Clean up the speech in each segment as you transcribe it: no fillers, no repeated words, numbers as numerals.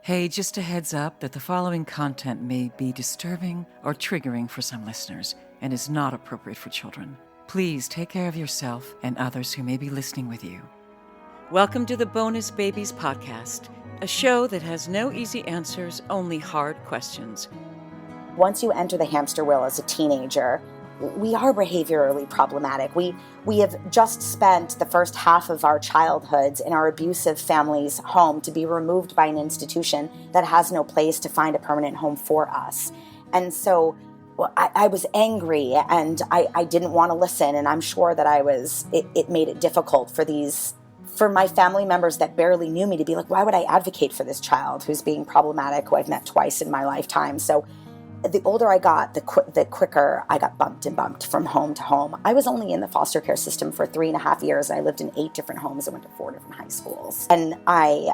Hey, just a heads up that the following content may be disturbing or triggering for some listeners and is not appropriate for children. Please take care of yourself and others who may be listening with you. Welcome to the Bonus Babies Podcast, a show that has no easy answers, only hard questions. Once you enter the hamster wheel as a teenager, we are behaviorally problematic. We have just spent the first half of our childhoods in our abusive family's home to be removed by an institution that has no place to find a permanent home for us. And so I was angry and I didn't want to listen. And I'm sure that it made it difficult for my family members that barely knew me to be like, why would I advocate for this child who's being problematic, who I've met twice in my lifetime? So the older I got, the quicker I got bumped from home to home. I was only in the foster care system for 3.5 years. I lived in 8 different homes and went to 4 different high schools. And I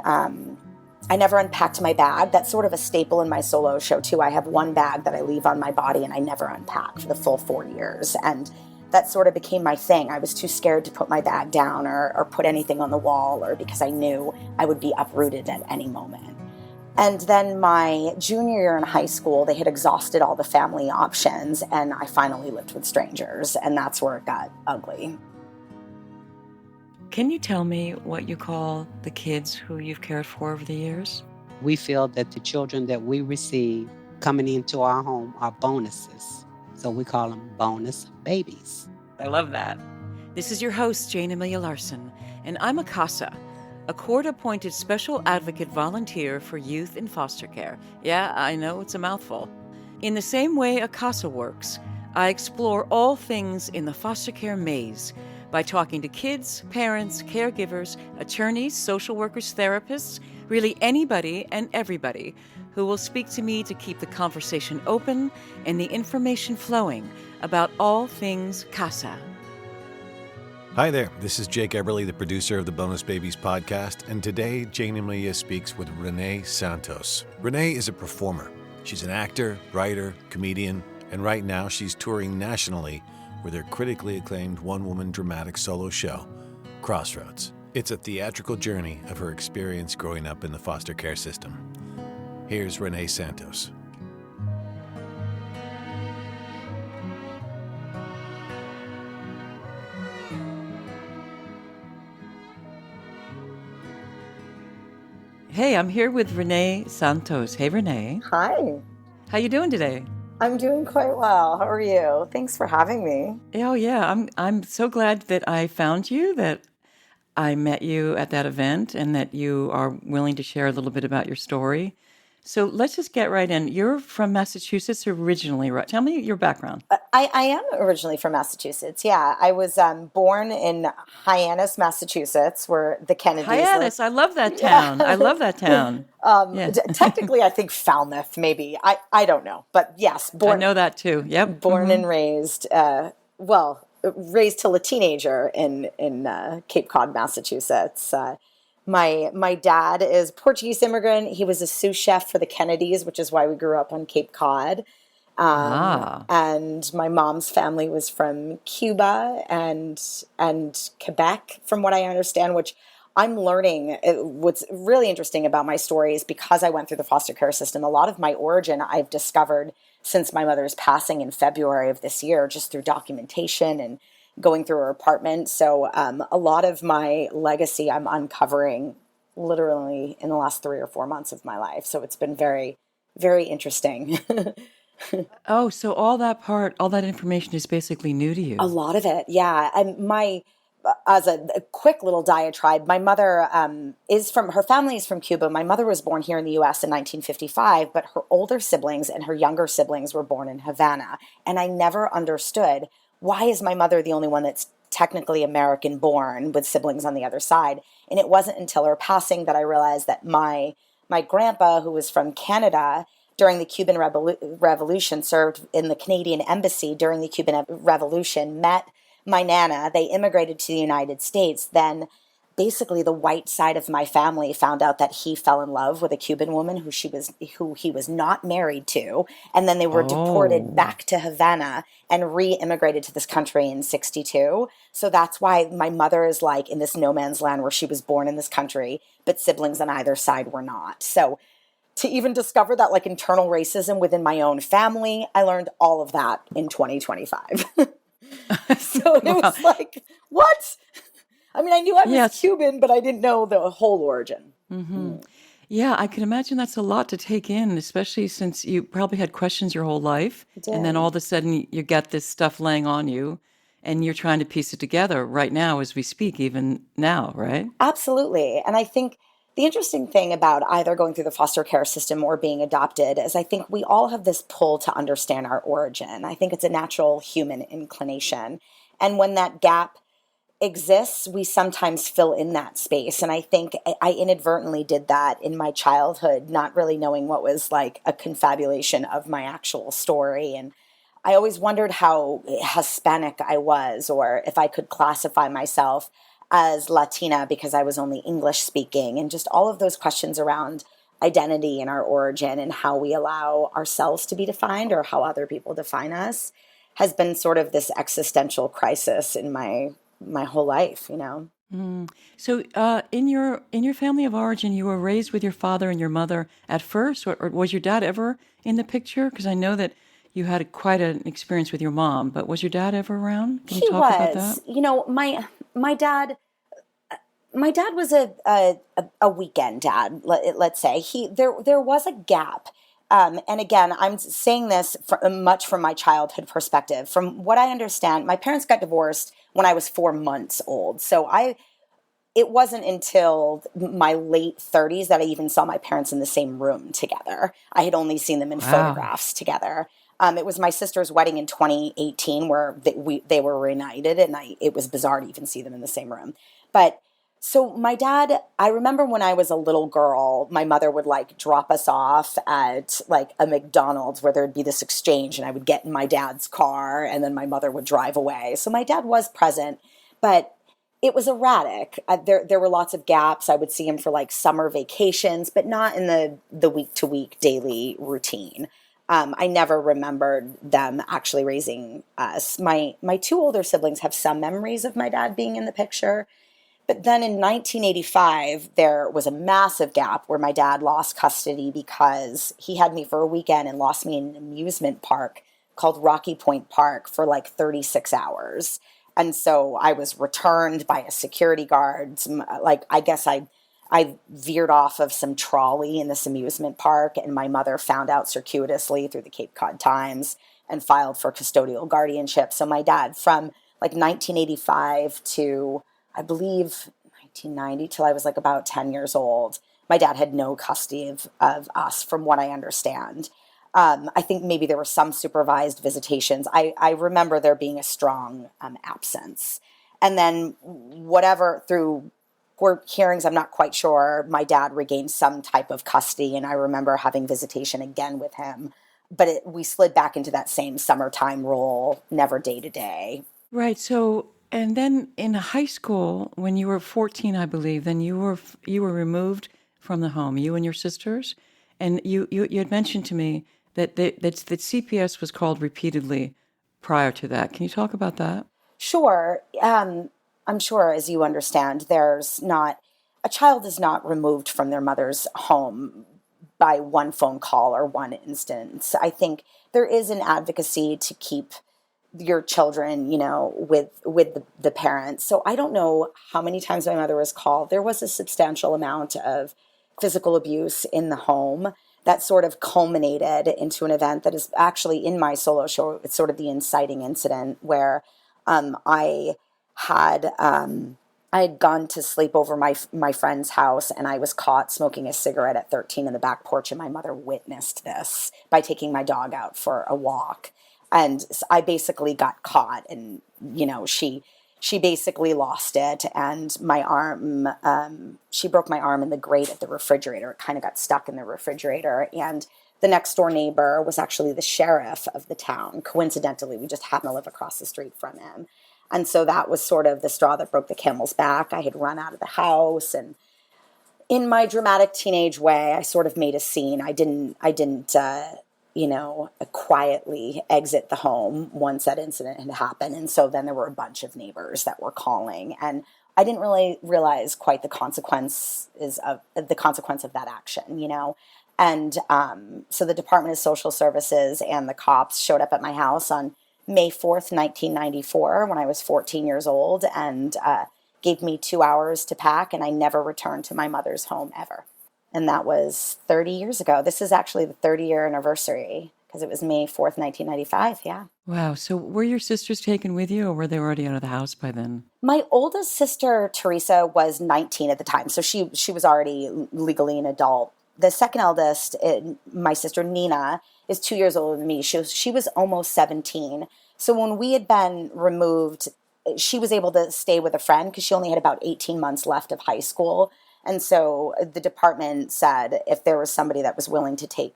never unpacked my bag. That's sort of a staple in my solo show too. I have one bag that I leave on my body and I never unpack for the full 4 years. And that sort of became my thing. I was too scared to put my bag down or put anything on the wall, or because I knew I would be uprooted at any moment. And then my junior year in high school, they had exhausted all the family options, and I finally lived with strangers, and that's where it got ugly. Can you tell me what you call the kids who you've cared for over the years? We feel that the children that we receive coming into our home are bonuses. So we call them bonus babies. I love that. This is your host, Jayne Amelia Larson, and I'm a CASA, a court-appointed special advocate volunteer for youth in foster care. Yeah, I know it's a mouthful. In the same way a CASA works, I explore all things in the foster care maze by talking to kids, parents, caregivers, attorneys, social workers, therapists, really anybody and everybody who will speak to me to keep the conversation open and the information flowing about all things CASA. Hi there, this is Jake Eberly, the producer of the Bonus Babies podcast, and today Jayne Amelia speaks with Renée Santos. Renée is a performer. She's an actor, writer, comedian, and right now she's touring nationally with her critically acclaimed one-woman dramatic solo show, CROSSROADS. It's a theatrical journey of her experience growing up in the foster care system. Here's Renée Santos. Hey, I'm here with Renée Santos. Hey, Renée. Hi. How you doing today? I'm doing quite well. How are you? Thanks for having me. Oh, yeah. I'm so glad that I found you, that I met you at that event, and that you are willing to share a little bit about your story. So let's just get right in. You're from Massachusetts originally, right? Tell me your background. I am originally from Massachusetts. Yeah, I was born in Hyannis, Massachusetts, where the Kennedys Hyannis, live. I love that town. I love that town. Yeah. Technically, I think Falmouth, maybe. I don't know. But yes, I know that too. Yep. Born and raised, raised till a teenager in Cape Cod, Massachusetts. My dad is Portuguese immigrant. He was a sous chef for the Kennedys, which is why we grew up on Cape Cod. And my mom's family was from Cuba and Quebec, from what I understand, which I'm learning. What's really interesting about my story is because I went through the foster care system, a lot of my origin I've discovered since my mother's passing in February of this year, just through documentation and going through her apartment. So a lot of my legacy I'm uncovering literally in the last 3 or 4 months of my life. So it's been very, very interesting. Oh, so all that information is basically new to you. A lot of it, yeah. And as a quick little diatribe, my mother her family is from Cuba. My mother was born here in the U.S. in 1955, but her older siblings and her younger siblings were born in Havana. And I never understood, why is my mother the only one that's technically American born with siblings on the other side? And it wasn't until her passing that I realized that my grandpa, who was from Canada during the Cuban Revolution, served in the Canadian embassy during the Cuban Revolution, met my Nana. They immigrated to the United States. Then basically the white side of my family found out that he fell in love with a Cuban woman who he was not married to. And then they were deported back to Havana and re-immigrated to this country in 1962. So that's why my mother is like in this no man's land where she was born in this country, but siblings on either side were not. So to even discover that like internal racism within my own family. I learned all of that in 2025. So it Wow. was like, what? I mean, I knew I was Yes. Cuban, but I didn't know the whole origin. Yeah, I can imagine that's a lot to take in, especially since you probably had questions your whole life. And then all of a sudden you get this stuff laying on you and you're trying to piece it together right now as we speak, even now, right? Absolutely. And I think the interesting thing about either going through the foster care system or being adopted is I think we all have this pull to understand our origin. I think it's a natural human inclination. And when that gap exists, we sometimes fill in that space. And I think I inadvertently did that in my childhood, not really knowing what was like a confabulation of my actual story. And I always wondered how Hispanic I was, or if I could classify myself as Latina because I was only English speaking, and just all of those questions around identity and our origin and how we allow ourselves to be defined or how other people define us has been sort of this existential crisis in my whole life, you know. So, in your family of origin, you were raised with your father and your mother at first, or was your dad ever in the picture? Because I know that you had quite an experience with your mom, but was your dad ever around? Can you He talk about was, that? you know, my dad was a weekend dad. Let's say there was a gap. And again, I'm saying this much from my childhood perspective. From what I understand, my parents got divorced when I was 4 months old. So it wasn't until my late 30s that I even saw my parents in the same room together. I had only seen them in Wow. photographs together. It was my sister's wedding in 2018 where they were reunited, and it was bizarre to even see them in the same room. But so my dad, I remember when I was a little girl, my mother would like drop us off at like a McDonald's where there'd be this exchange, and I would get in my dad's car and then my mother would drive away. So my dad was present, but it was erratic. There were lots of gaps. I would see him for like summer vacations, but not in the week to week daily routine. I never remembered them actually raising us. My two older siblings have some memories of my dad being in the picture. But then in 1985, there was a massive gap where my dad lost custody because he had me for a weekend and lost me in an amusement park called Rocky Point Park for like 36 hours. And so I was returned by a security guard. Like, I guess I veered off of some trolley in this amusement park, and my mother found out circuitously through the Cape Cod Times and filed for custodial guardianship. So my dad, from like 1985 to I believe 1990 till I was like about 10 years old, my dad had no custody of us, from what I understand. I think maybe there were some supervised visitations. I remember there being a strong absence. And then whatever, through court hearings, I'm not quite sure, my dad regained some type of custody, and I remember having visitation again with him. But we slid back into that same summertime role, never day to day. Right. So, and then in high school, when you were 14, I believe, then you were removed from the home, you and your sisters, and you had mentioned to me that that CPS was called repeatedly prior to that. Can you talk about that? Sure. I'm sure, as you understand, a child is not removed from their mother's home by one phone call or one instance. I think there is an advocacy to keep your children, you know, with the parents. So I don't know how many times my mother was called. There was a substantial amount of physical abuse in the home that sort of culminated into an event that is actually in my solo show. It's sort of the inciting incident where I had gone to sleep over my friend's house, and I was caught smoking a cigarette at 13 in the back porch, and my mother witnessed this by taking my dog out for a walk. And I basically got caught, and, you know, she basically lost it, and my arm, she broke my arm in the grate at the refrigerator. It kind of got stuck in the refrigerator, and the next door neighbor was actually the sheriff of the town. Coincidentally, we just happened to live across the street from him. And so that was sort of the straw that broke the camel's back. I had run out of the house, and in my dramatic teenage way, I sort of made a scene. I didn't quietly exit the home once that incident had happened. And so then there were a bunch of neighbors that were calling, and I didn't really realize quite the consequence of that action, you know. And so the Department of Social Services and the cops showed up at my house on May 4th, 1994, when I was 14 years old, and gave me 2 hours to pack, and I never returned to my mother's home ever. And that was 30 years ago. This is actually the 30-year anniversary, because it was May 4th, 1995, yeah. Wow. So were your sisters taken with you, or were they already out of the house by then? My oldest sister, Teresa, was 19 at the time, so she was already legally an adult. The second eldest, my sister Nina, is 2 years older than me. She was almost 17. So when we had been removed, she was able to stay with a friend because she only had about 18 months left of high school. And so the department said if there was somebody that was willing to take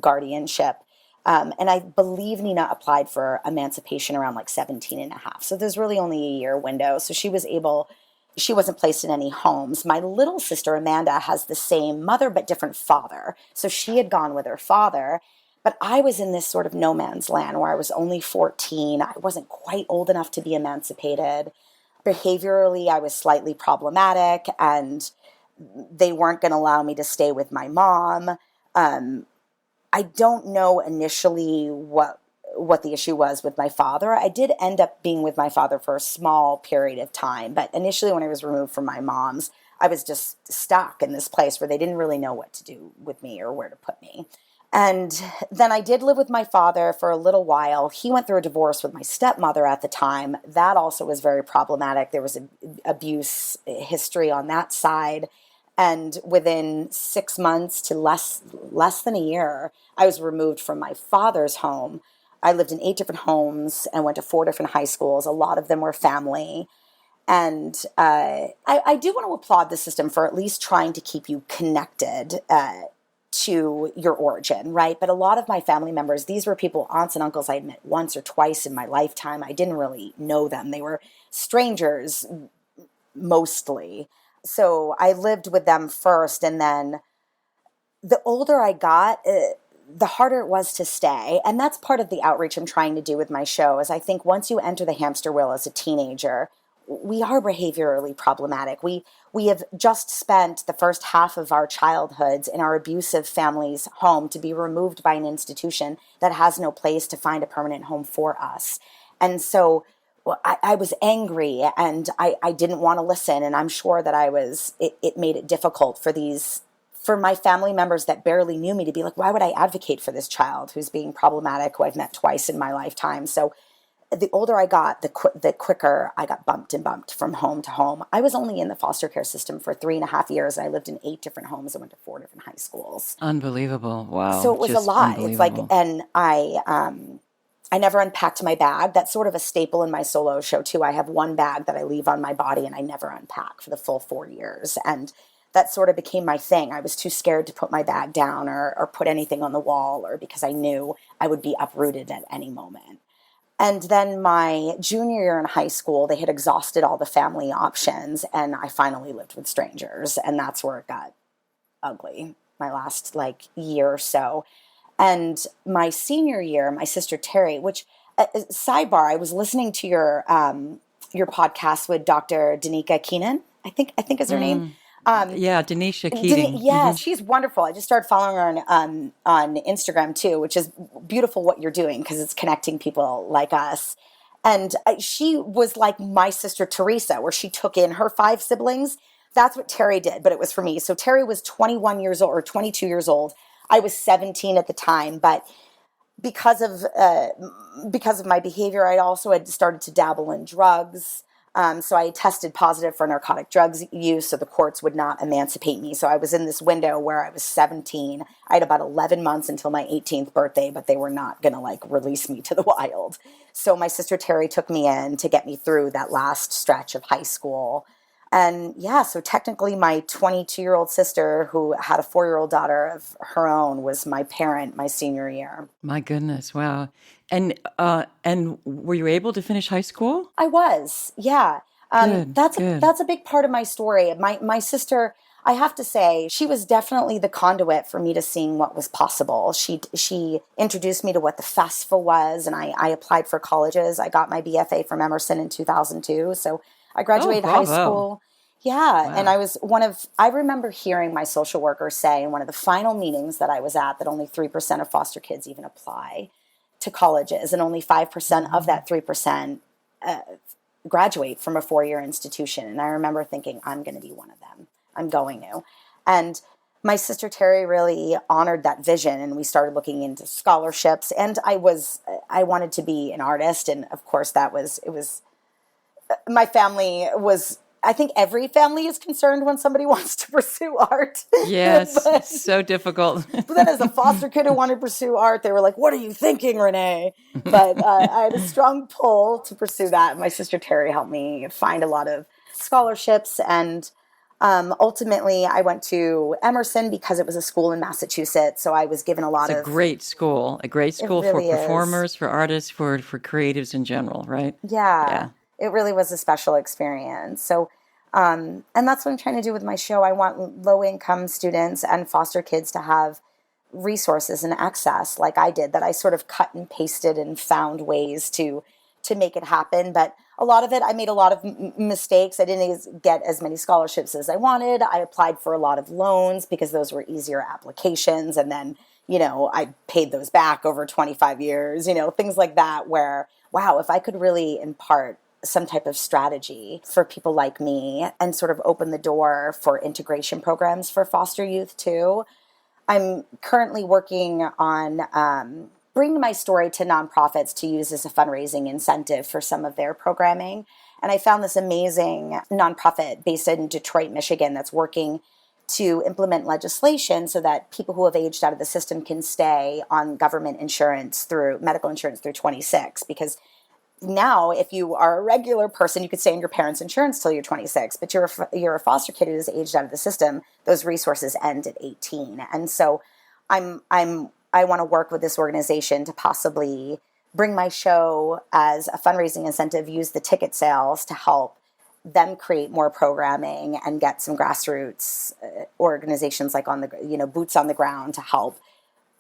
guardianship. And I believe Nina applied for emancipation around like 17 and a half. So there's really only a year window. So she wasn't placed in any homes. My little sister, Amanda, has the same mother but different father. So she had gone with her father. But I was in this sort of no man's land where I was only 14. I wasn't quite old enough to be emancipated. Behaviorally, I was slightly problematic, and they weren't going to allow me to stay with my mom. I don't know initially what the issue was with my father. I did end up being with my father for a small period of time, but initially when I was removed from my mom's, I was just stuck in this place where they didn't really know what to do with me or where to put me. And then I did live with my father for a little while. He went through a divorce with my stepmother at the time. That also was very problematic. There was an abuse history on that side. And within 6 months to less than a year, I was removed from my father's home. I lived in 8 different homes and went to 4 different high schools. A lot of them were family. And I do want to applaud the system for at least trying to keep you connected to your origin, right? But a lot of my family members, these were people, aunts and uncles I had met once or twice in my lifetime. I didn't really know them. They were strangers mostly. So I lived with them first, and then the older I got, the harder it was to stay. And that's part of the outreach I'm trying to do with my show, is I think once you enter the hamster wheel as a teenager, we are behaviorally problematic. We have just spent the first half of our childhoods in our abusive family's home to be removed by an institution that has no place to find a permanent home for us. And so I was angry, and I didn't want to listen. And I'm sure that it made it difficult for my family members that barely knew me to be like, why would I advocate for this child who's being problematic, who I've met twice in my lifetime? So the older I got, the quicker I got bumped from home to home. I was only in the foster care system for 3.5 years. And I lived in 8 different homes and went to 4 different high schools. Unbelievable. Wow. So it was a lot. It's like, and I never unpacked my bag. That's sort of a staple in my solo show too. I have one bag that I leave on my body and I never unpack for the full 4 years. And that sort of became my thing. I was too scared to put my bag down or put anything on the wall, or because I knew I would be uprooted at any moment. And then my junior year in high school, they had exhausted all the family options, and I finally lived with strangers. And that's where it got ugly, my last year or so. And my senior year, my sister Terry, which, sidebar, I was listening to your podcast with Dr. Danica Keenan, I think is her name. Yeah, Denisha Keating. Yes, she's wonderful. I just started following her on Instagram too, which is beautiful what you're doing because it's connecting people like us. And she was like my sister Teresa, where she took in her 5 siblings. That's what Terry did, but it was for me. So Terry was 21 years old or 22 years old. I was 17 at the time, but because of my behavior, I also had started to dabble in drugs. So I tested positive for narcotic drugs use, so the courts would not emancipate me. So I was in this window where I was 17. I had about 11 months until my 18th birthday, but they were not going to release me to the wild. So my sister Terry took me in to get me through that last stretch of high school. And yeah, so technically my 22-year-old sister, who had a 4-year-old daughter of her own, was my parent my senior year. My goodness, wow. And were you able to finish high school? I was, yeah. Good. That's a big part of my story. My sister, I have to say, she was definitely the conduit for me to seeing what was possible. She introduced me to what the FESFA was, and I applied for colleges. I got my BFA from Emerson in 2002, so I graduated high school Yeah. Wow. And I remember hearing my social worker say in one of the final meetings that I was at that only 3% of foster kids even apply to colleges, and only 5% of that 3% graduate from a 4-year institution. And I remember thinking, I'm going to be one of them. I'm going to. And my sister Terry really honored that vision, and we started looking into scholarships. And I wanted to be an artist. And of course my family was, I think every family is concerned when somebody wants to pursue art. Yes, it's so difficult. But then as a foster kid who wanted to pursue art, they were like, what are you thinking, Renee? But I had a strong pull to pursue that. My sister Terry helped me find a lot of scholarships. And ultimately, I went to Emerson because it was a school in Massachusetts. So I was given a lot It's of... a great school for really is. performers, for artists, for creatives in general, right? Yeah. It really was a special experience. So, and that's what I'm trying to do with my show. I want low-income students and foster kids to have resources and access like I did, that I sort of cut and pasted and found ways to make it happen. But a lot of it, I made a lot of mistakes. I didn't get as many scholarships as I wanted. I applied for a lot of loans because those were easier applications. And then, I paid those back over 25 years, things like that, where, wow, if I could really impart some type of strategy for people like me and sort of open the door for integration programs for foster youth too. I'm currently working on bringing my story to nonprofits to use as a fundraising incentive for some of their programming. And I found this amazing nonprofit based in Detroit, Michigan, that's working to implement legislation so that people who have aged out of the system can stay on government insurance medical insurance through 26, because now, if you are a regular person, you could stay on your parents' insurance till you're 26, but you're a foster kid who is aged out of the system. Those resources end at 18, and so I want to work with this organization to possibly bring my show as a fundraising incentive, use the ticket sales to help them create more programming and get some grassroots organizations like boots on the ground to help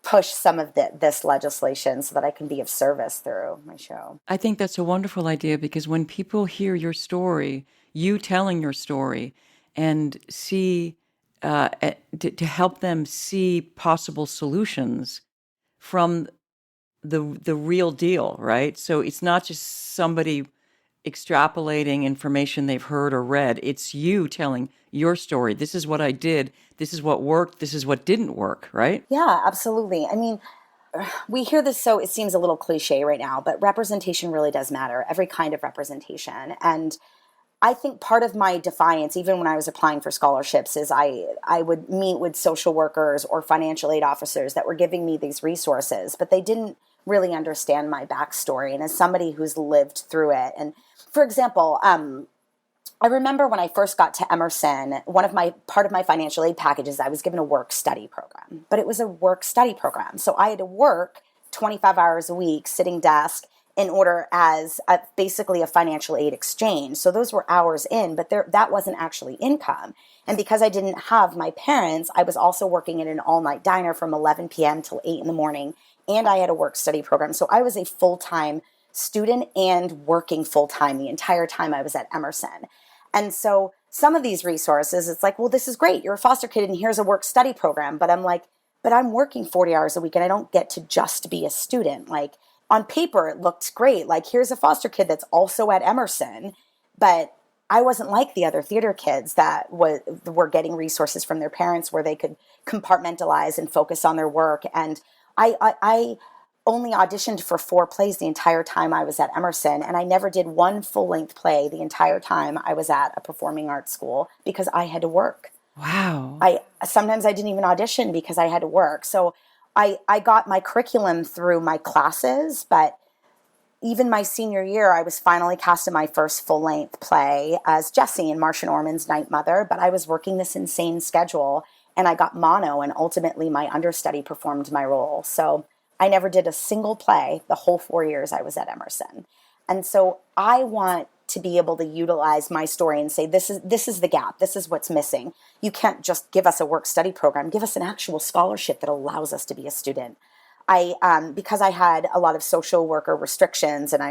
push some of this legislation so that I can be of service through my show. I think that's a wonderful idea, because when people hear your story, you telling your story, and see to help them see possible solutions from the real deal, right? So it's not just somebody extrapolating information they've heard or read. It's you telling your story. This is what I did. This is what worked. This is what didn't work, right? Yeah, absolutely. I mean, we hear this, so it seems a little cliche right now, but representation really does matter. Every kind of representation. And I think part of my defiance, even when I was applying for scholarships, is I would meet with social workers or financial aid officers that were giving me these resources, but they didn't really understand my backstory. And as somebody who's lived through it, and for example, I remember when I first got to Emerson, part of my financial aid packages, I was given a work study program, but it was a work study program. So I had to work 25 hours a week, sitting desk, in order as basically a financial aid exchange. So those were hours in, but that wasn't actually income. And because I didn't have my parents, I was also working in an all-night diner from 11 p.m. till 8 in the morning, and I had a work study program. So I was a full-time student and working full-time the entire time I was at Emerson. And so some of these resources, it's like, well, this is great. You're a foster kid and here's a work study program. But I'm like, but I'm working 40 hours a week and I don't get to just be a student. Like, on paper, it looked great. Like, here's a foster kid that's also at Emerson. But I wasn't like the other theater kids that were getting resources from their parents where they could compartmentalize and focus on their work. And I only auditioned for 4 plays the entire time I was at Emerson, and I never did one full-length play the entire time I was at a performing arts school because I had to work. Wow. Sometimes I didn't even audition because I had to work. So I got my curriculum through my classes, but even my senior year, I was finally cast in my first full-length play as Jessie in Marcia Norman's Night Mother, but I was working this insane schedule, and I got mono, and ultimately my understudy performed my role. So I never did a single play the whole 4 years I was at Emerson. And so I want to be able to utilize my story and say, this is the gap. This is what's missing. You can't just give us a work study program. Give us an actual scholarship that allows us to be a student. Because I had a lot of social worker restrictions and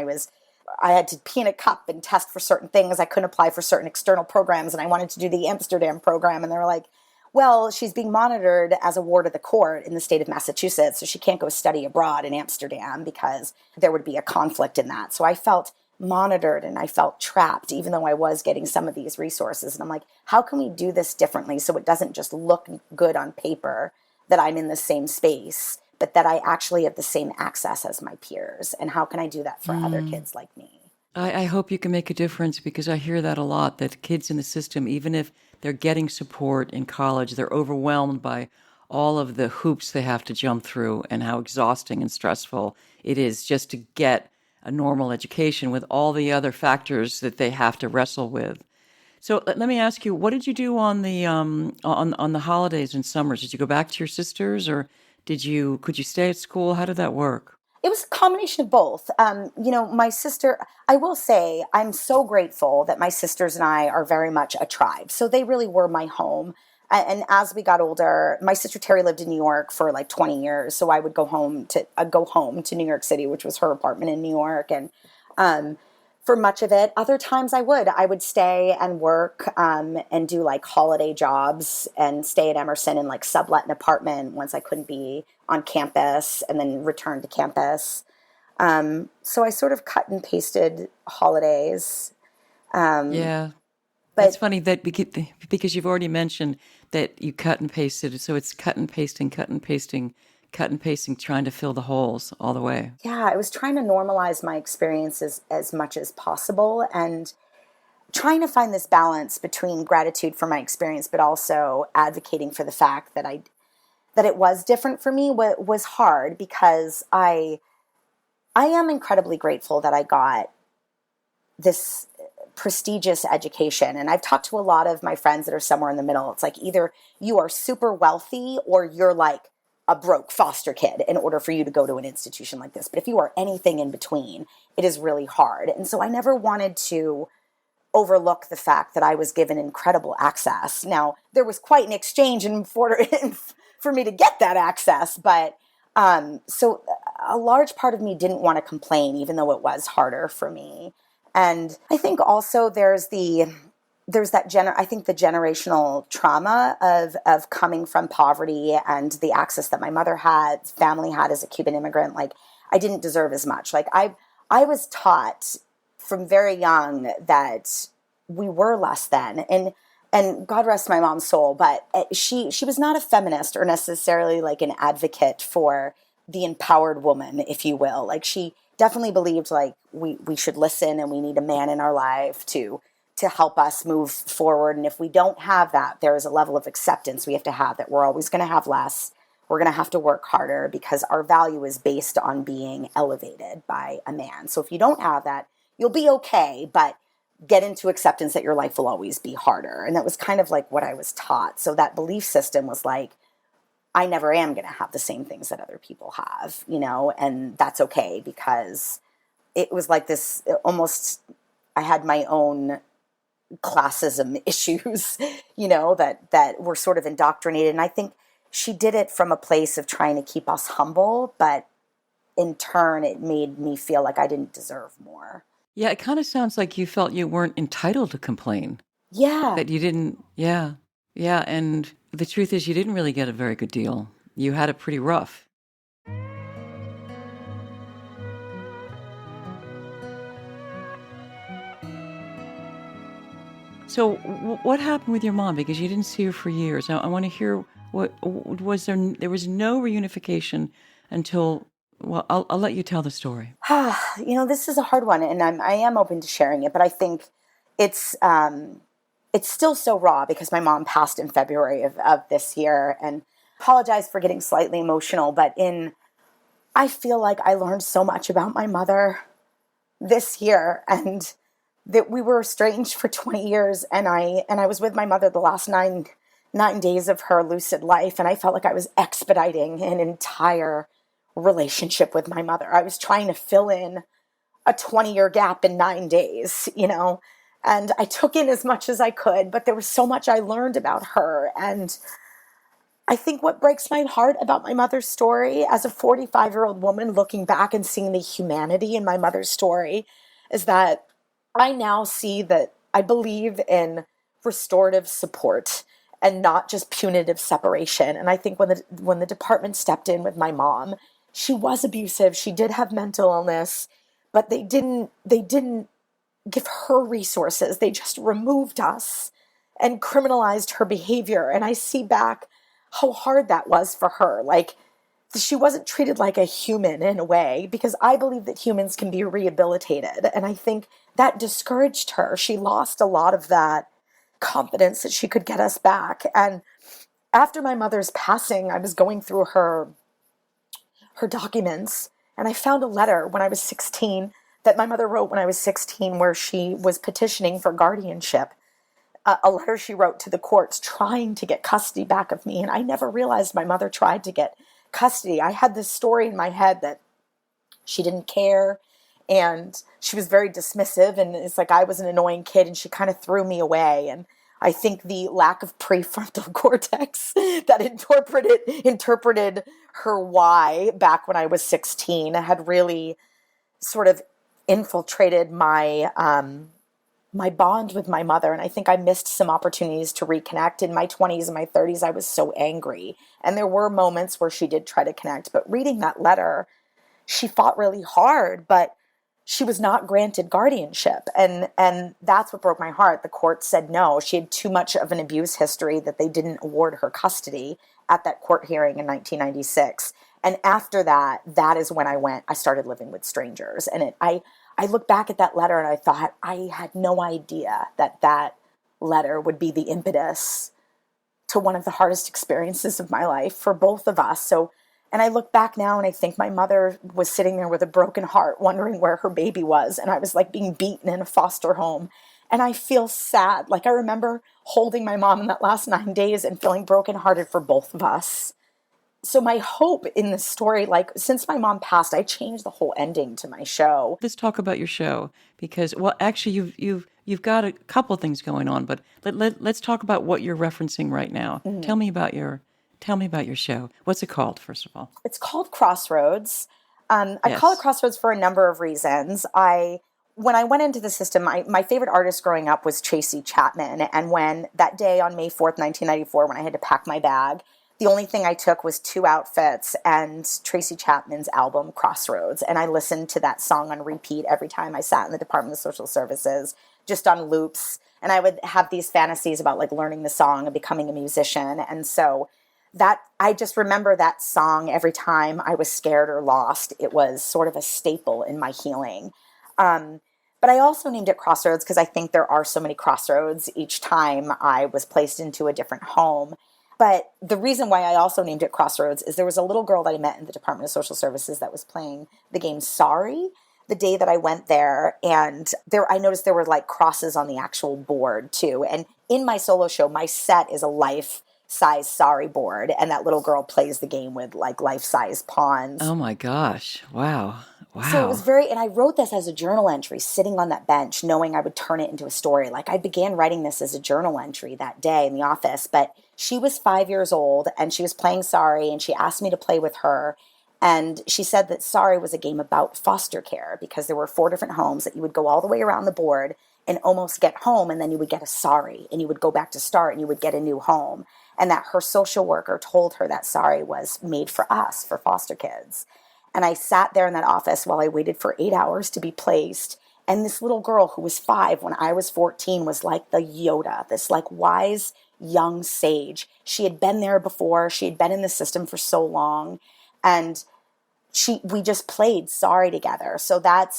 I had to pee in a cup and test for certain things. I couldn't apply for certain external programs, and I wanted to do the Amsterdam program. And they were like, well, she's being monitored as a ward of the court in the state of Massachusetts, so she can't go study abroad in Amsterdam because there would be a conflict in that. So I felt monitored and I felt trapped, even though I was getting some of these resources. And I'm like, how can we do this differently so it doesn't just look good on paper that I'm in the same space, but that I actually have the same access as my peers? And how can I do that for other kids like me? I hope you can make a difference, because I hear that a lot, that kids in the system, even if they're getting support in college, they're overwhelmed by all of the hoops they have to jump through and how exhausting and stressful it is just to get a normal education with all the other factors that they have to wrestle with. So let me ask you, what did you do on the holidays and summers? Did you go back to your sisters, or could you stay at school? How did that work? It was a combination of both. My sister, I will say, I'm so grateful that my sisters and I are very much a tribe. So they really were my home. And as we got older, my sister Terry lived in New York for like 20 years. So I would go home to New York City, which was her apartment in New York. And for much of it, other times I would stay and work and do like holiday jobs and stay at Emerson and like sublet an apartment once I couldn't be on campus, and then return to campus. So I sort of cut and pasted holidays. Yeah. But That's funny that because you've already mentioned that you cut and pasted. So it's cut and pasting, trying to fill the holes all the way. yeah, I was trying to normalize my experiences as much as possible, and trying to find this balance between gratitude for my experience, but also advocating for the fact that it was different for me was hard, because I am incredibly grateful that I got this prestigious education. And I've talked to a lot of my friends that are somewhere in the middle. It's like either you are super wealthy or you're like a broke foster kid in order for you to go to an institution like this. But if you are anything in between, it is really hard. And so I never wanted to overlook the fact that I was given incredible access. Now, there was quite an exchange for me to get that access, but so a large part of me didn't want to complain, even though it was harder for me. And I think also there's the generational trauma of coming from poverty and the access that my family had as a Cuban immigrant. Like, I didn't deserve as much. Like, I was taught from very young that we were less than, and God rest my mom's soul, but she was not a feminist or necessarily like an advocate for the empowered woman, if you will. Like, she definitely believed like we should listen, and we need a man in our life to help us move forward. And if we don't have that, there is a level of acceptance we have to have that we're always going to have less. We're going to have to work harder because our value is based on being elevated by a man. So if you don't have that, you'll be okay, but get into acceptance that your life will always be harder. And that was kind of like what I was taught. So that belief system was like, I never am going to have the same things that other people have, and that's okay, because it was like this almost, I had my own classism issues, that were sort of indoctrinated. And I think she did it from a place of trying to keep us humble, but in turn, it made me feel like I didn't deserve more. Yeah, it kind of sounds like you felt you weren't entitled to complain. Yeah. That you didn't, yeah. Yeah, and the truth is you didn't really get a very good deal. You had it pretty rough. So what happened with your mom? Because you didn't see her for years. Now, I want to hear what was there. There was no reunification until. Well, I'll let you tell the story. This is a hard one, and I am open to sharing it, but I think it's still so raw because my mom passed in February of this year, and apologize for getting slightly emotional, but I feel like I learned so much about my mother this year, and that we were estranged for 20 years, and I was with my mother the last nine days of her lucid life, and I felt like I was expediting an entire relationship with my mother. I was trying to fill in a 20-year gap in 9 days, and I took in as much as I could, but there was so much I learned about her. And I think what breaks my heart about my mother's story, as a 45-year-old woman looking back and seeing the humanity in my mother's story, is that I now see that I believe in restorative support and not just punitive separation. And I think when the department stepped in with my mom, she was abusive. She did have mental illness, but they didn't give her resources. They just removed us and criminalized her behavior. And I see back how hard that was for her. Like, she wasn't treated like a human in a way, because I believe that humans can be rehabilitated. And I think that discouraged her. She lost a lot of that confidence that she could get us back. And after my mother's passing, I was going through her documents, and I found a letter when I was 16 that my mother wrote when I was 16, where she was petitioning for guardianship. A letter she wrote to the courts trying to get custody back of me. And I never realized my mother tried to get custody. I had this story in my head that she didn't care and she was very dismissive, and it's like I was an annoying kid and she kind of threw me away. And I think the lack of prefrontal cortex that interpreted her why back when I was 16 had really sort of infiltrated my my bond with my mother. And I think I missed some opportunities to reconnect. In my 20s and my 30s, I was so angry. And there were moments where she did try to connect. But reading that letter, she fought really hard, but she was not granted guardianship. And that's what broke my heart. The court said no. She had too much of an abuse history that they didn't award her custody at that court hearing in 1996. And after that, that is when I started living with strangers. And I look back at that letter and I thought, I had no idea that letter would be the impetus to one of the hardest experiences of my life for both of us. So, and I look back now and I think my mother was sitting there with a broken heart, wondering where her baby was. And I was like being beaten in a foster home. And I feel sad. Like, I remember holding my mom in that last 9 days and feeling brokenhearted for both of us. So my hope in this story, like, since my mom passed, I changed the whole ending to my show. Let's talk about your show, because, well, actually, you've got a couple of things going on, but let's talk about what you're referencing right now. Mm-hmm. Tell me about your show. What's it called, first of all? It's called CROSSROADS. I call it CROSSROADS for a number of reasons. When I went into the system, my favorite artist growing up was Tracy Chapman. And when that day on May 4th, 1994, when I had to pack my bag, the only thing I took was 2 outfits and Tracy Chapman's album, CROSSROADS. And I listened to that song on repeat every time I sat in the Department of Social Services, just on loops. And I would have these fantasies about like learning the song and becoming a musician. And so that, I just remember that song every time I was scared or lost. It was sort of a staple in my healing. But I also named it CROSSROADS because I think there are so many crossroads each time I was placed into a different home. But the reason why I also named it CROSSROADS is there was a little girl that I met in the Department of Social Services that was playing the game Sorry the day that I went there. And I noticed there were like crosses on the actual board too. And in my solo show, my set is a life-size Sorry board. And that little girl plays the game with like life-size pawns. Oh my gosh. Wow. So it was and I wrote this as a journal entry sitting on that bench, knowing I would turn it into a story. Like, I began writing this as a journal entry that day in the office, but she was 5 years old and she was playing Sorry and she asked me to play with her. And she said that Sorry was a game about foster care because there were 4 different homes that you would go all the way around the board and almost get home. And then you would get a Sorry and you would go back to start and you would get a new home. And that her social worker told her that Sorry was made for us, for foster kids. And I sat there in that office while I waited for 8 hours to be placed. And this little girl who was 5 when I was 14 was like the Yoda, this like wise young sage. She had been there before. She had been in the system for so long. And we just played Sorry together. So that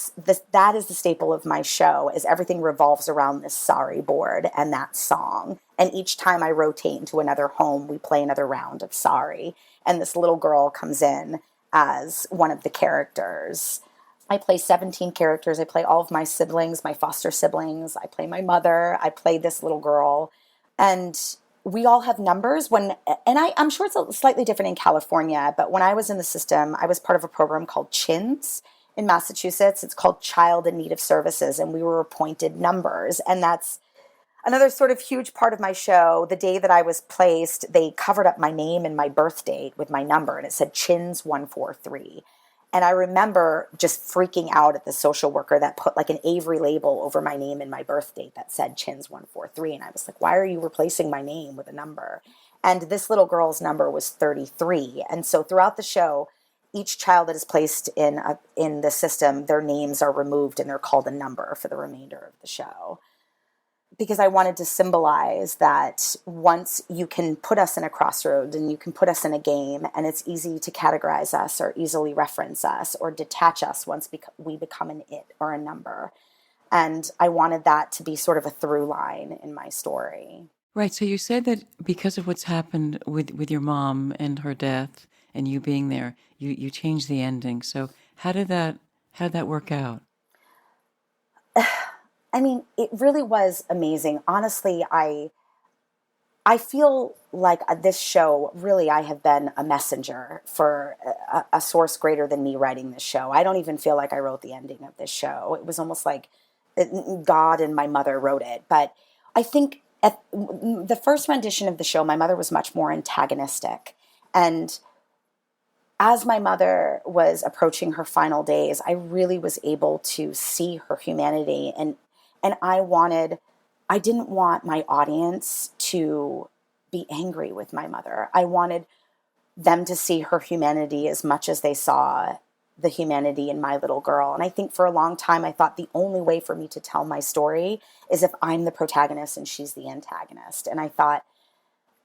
is the staple of my show, is everything revolves around this Sorry board and that song. And each time I rotate into another home, we play another round of Sorry. And this little girl comes in as one of the characters. I play 17 characters. I play all of my siblings, my foster siblings. I play my mother. I play this little girl. And we all have numbers. I'm sure it's slightly different in California, but when I was in the system, I was part of a program called CHINS in Massachusetts. It's called Child in Need of Services, and we were appointed numbers. And that's another sort of huge part of my show. The day that I was placed, they covered up my name and my birth date with my number, and it said CHINS 143. And I remember just freaking out at the social worker that put like an Avery label over my name and my birth date that said Chins 143. And I was like, why are you replacing my name with a number? And this little girl's number was 33. And so throughout the show, each child that is placed in the system, their names are removed and they're called a number for the remainder of the show. Because I wanted to symbolize that once you can put us in a crossroad and you can put us in a game, and it's easy to categorize us or easily reference us or detach us once we become an it or a number. And I wanted that to be sort of a through line in my story. Right. So you said that because of what's happened with your mom and her death and you being there, you changed the ending. So how did that work out? I mean, it really was amazing. Honestly, I feel like this show, really, I have been a messenger for a source greater than me writing this show. I don't even feel like I wrote the ending of this show. It was almost like God and my mother wrote it. But I think at the first rendition of the show, my mother was much more antagonistic. And as my mother was approaching her final days, I really was able to see her humanity. And I didn't want my audience to be angry with my mother. I wanted them to see her humanity as much as they saw the humanity in my little girl. And I think for a long time, I thought the only way for me to tell my story is if I'm the protagonist and she's the antagonist. And I thought,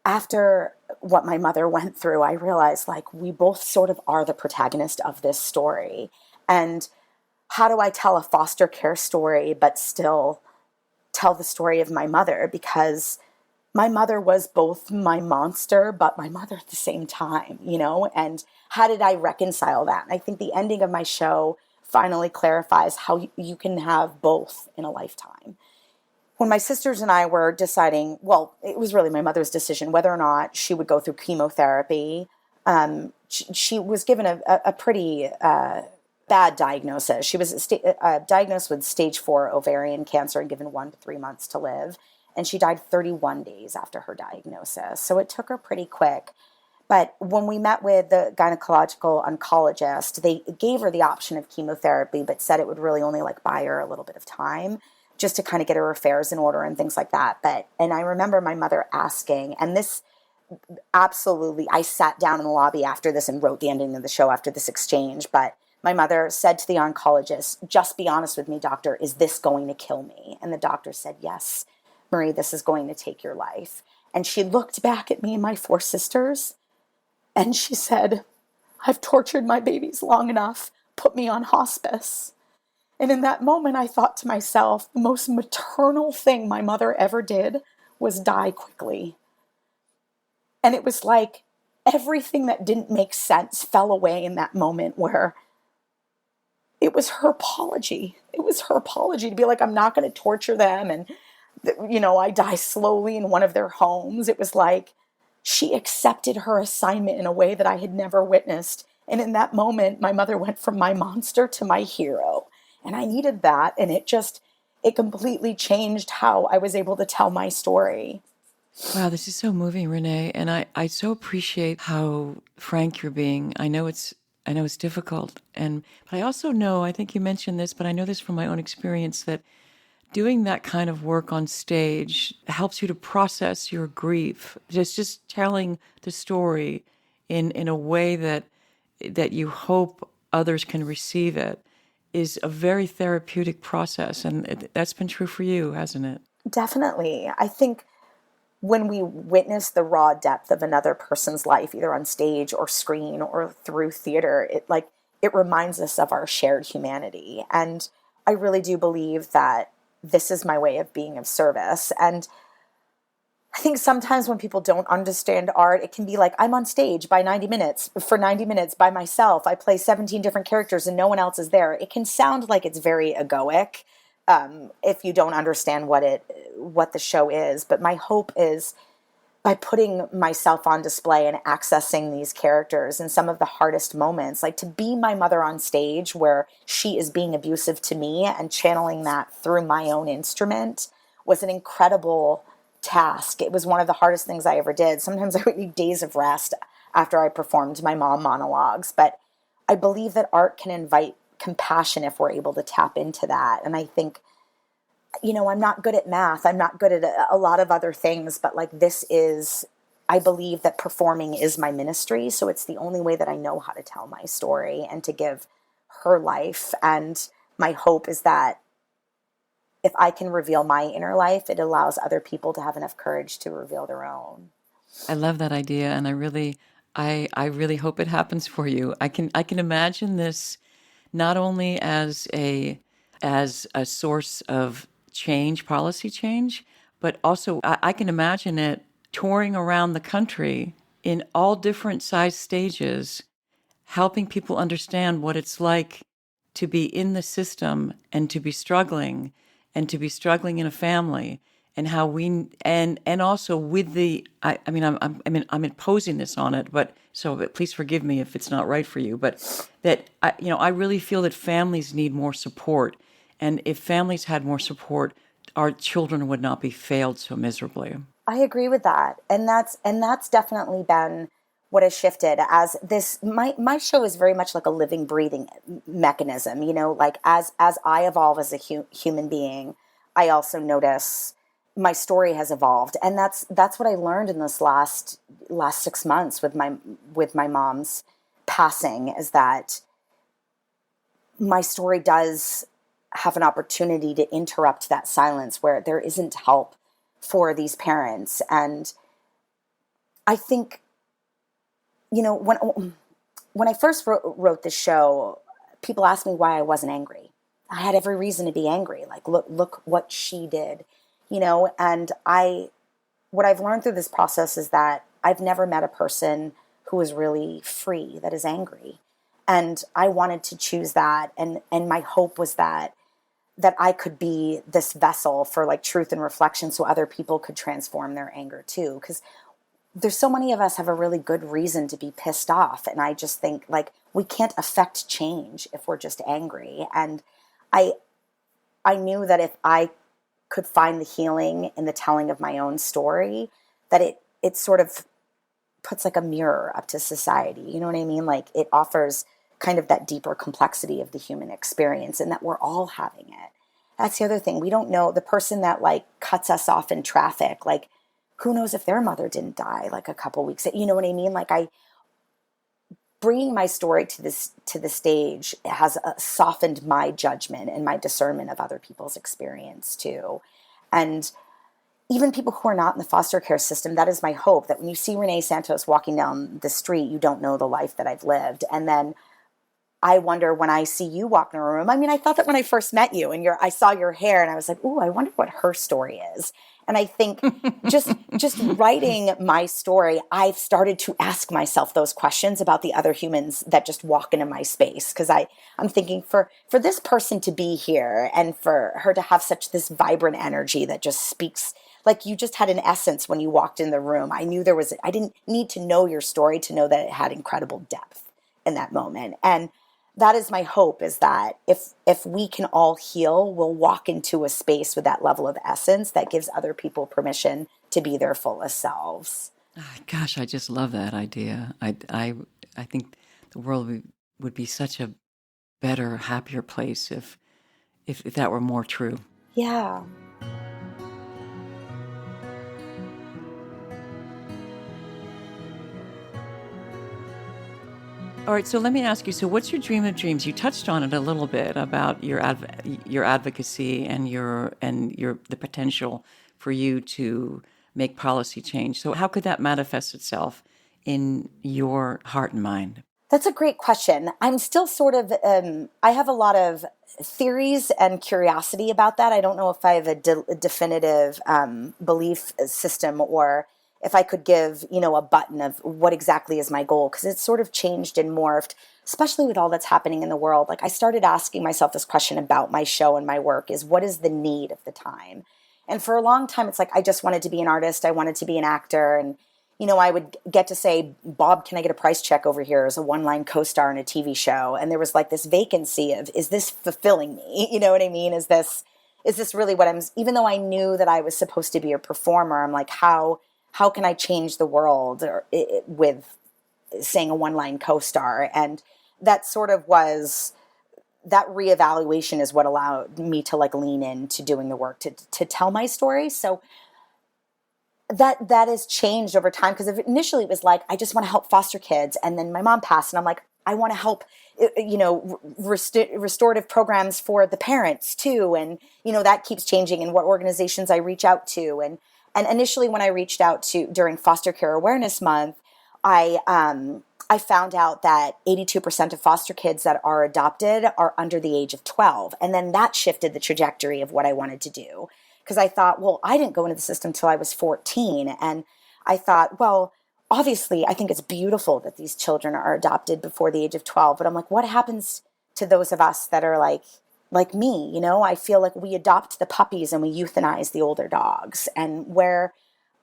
after what my mother went through, I realized like we both sort of are the protagonist of this story. And how do I tell a foster care story but still tell the story of my mother? Because my mother was both my monster but my mother at the same time, you know? And how did I reconcile that? And I think the ending of my show finally clarifies how you can have both in a lifetime. When my sisters and I were deciding, well, it was really my mother's decision whether or not she would go through chemotherapy. She was given a pretty bad diagnosis. She was diagnosed with stage 4 ovarian cancer and given 1 to 3 months to live. And she died 31 days after her diagnosis. So it took her pretty quick. But when we met with the gynecological oncologist, they gave her the option of chemotherapy, but said it would really only like buy her a little bit of time just to kind of get her affairs in order and things like that. And I remember my mother asking, and this absolutely, I sat down in the lobby after this and wrote the ending of the show after this exchange, but my mother said to the oncologist, just be honest with me, doctor, is this going to kill me? And the doctor said, yes, Marie, this is going to take your life. And she looked back at me and my 4 sisters, and she said, I've tortured my babies long enough. Put me on hospice. And in that moment, I thought to myself, the most maternal thing my mother ever did was die quickly. And it was like everything that didn't make sense fell away in that moment, where it was her apology. It was her apology to be like, I'm not going to torture them. And, I die slowly in one of their homes. It was like she accepted her assignment in a way that I had never witnessed. And in that moment, my mother went from my monster to my hero. And I needed that. And it completely changed how I was able to tell my story. Wow, this is so moving, Renee. And I so appreciate how frank you're being. I know it's difficult. But I also know, I think you mentioned this, but I know this from my own experience, that doing that kind of work on stage helps you to process your grief. Just telling the story in a way that you hope others can receive it is a very therapeutic process. And that's been true for you, hasn't it? Definitely. I think when we witness the raw depth of another person's life, either on stage or screen or through theater, it reminds us of our shared humanity. And I really do believe that this is my way of being of service. And I think sometimes when people don't understand art, it can be like, I'm on stage for 90 minutes by myself. I play 17 different characters and no one else is there. It can sound like it's very egoic if you don't understand what the show is. But my hope is, by putting myself on display and accessing these characters in some of the hardest moments, like to be my mother on stage where she is being abusive to me and channeling that through my own instrument, was an incredible task. It was one of the hardest things I ever did. Sometimes I would need days of rest after I performed my mom monologues. But I believe that art can invite compassion if we're able to tap into that. And I think, I'm not good at math. I'm not good at a lot of other things, but like I believe that performing is my ministry. So it's the only way that I know how to tell my story and to give her life. And my hope is that if I can reveal my inner life, it allows other people to have enough courage to reveal their own. I love that idea, and I really hope it happens for you. I can imagine this not only as a source of change, policy change, but also I can imagine it touring around the country in all different size stages, helping people understand what it's like to be in the system and to be struggling in a family, and how and also with I'm imposing this on it, but please forgive me if it's not right for you, but that I really feel that families need more support, and if families had more support, our children would not be failed so miserably. I agree with that. And that's definitely been what has shifted as this, my show is very much like a living, breathing mechanism, like as I evolve as a human being, I also notice my story has evolved. And that's what I learned in this last 6 months with my mom's passing, is that my story does have an opportunity to interrupt that silence where there isn't help for these parents. And I think, when I first wrote this show, people asked me why I wasn't angry. I had every reason to be angry. Like, look what she did, and what I've learned through this process is that I've never met a person who is really free, that is angry. And I wanted to choose that. And my hope was that I could be this vessel for like truth and reflection, so other people could transform their anger too. Because there's so many of us have a really good reason to be pissed off. And I just think like we can't affect change if we're just angry. And I knew that if I could find the healing in the telling of my own story, that it sort of puts like a mirror up to society. You know what I mean? Like it offers kind of that deeper complexity of the human experience, and that we're all having it. That's the other thing. We don't know the person that like cuts us off in traffic. Like, who knows if their mother didn't die like a couple weeks, you know what I mean? Like bringing my story to the stage has softened my judgment and my discernment of other people's experience too. And even people who are not in the foster care system, that is my hope, that when you see Renée Santos walking down the street, you don't know the life that I've lived. And then I wonder when I see you walk in a room, I thought that when I first met you and I saw your hair and I was like, ooh, I wonder what her story is. And I think just writing my story, I've started to ask myself those questions about the other humans that just walk into my space. Because I'm thinking for this person to be here and for her to have this vibrant energy that just speaks, like you just had an essence when you walked in the room. I knew I didn't need to know your story to know that it had incredible depth in that moment. And that is my hope, is that if we can all heal, we'll walk into a space with that level of essence that gives other people permission to be their fullest selves. Oh, gosh, I just love that idea. I think the world would be such a better, happier place if that were more true. Yeah. All right, so let me ask you, so what's your dream of dreams? You touched on it a little bit about your advocacy and the potential for you to make policy change. So how could that manifest itself in your heart and mind? That's a great question. I'm still sort of, I have a lot of theories and curiosity about that. I don't know if I have a definitive belief system, or if I could give, a button of what exactly is my goal, because it's sort of changed and morphed, especially with all that's happening in the world. Like I started asking myself this question about my show and my work is, what is the need of the time? And for a long time, it's like, I just wanted to be an artist. I wanted to be an actor. And, I would get to say, Bob, can I get a price check over here as a one-line co-star in a TV show? And there was like this vacancy of, is this fulfilling me? You know what I mean? Is this really what even though I knew that I was supposed to be a performer, I'm like, how can I change the world with saying a one-line co-star? And that sort of was, that reevaluation is what allowed me to like lean into doing the work to tell my story. So that has changed over time, because initially it was like, I just want to help foster kids. And then my mom passed and I'm like, I want to help, restorative programs for the parents too. And, that keeps changing in what organizations I reach out to. And initially when I reached out to during Foster Care Awareness Month, I found out that 82% of foster kids that are adopted are under the age of 12. And then that shifted the trajectory of what I wanted to do. Because I thought, well, I didn't go into the system till I was 14. And I thought, well, obviously, I think it's beautiful that these children are adopted before the age of 12. But I'm like, what happens to those of us that are like me? I feel like we adopt the puppies and we euthanize the older dogs. And where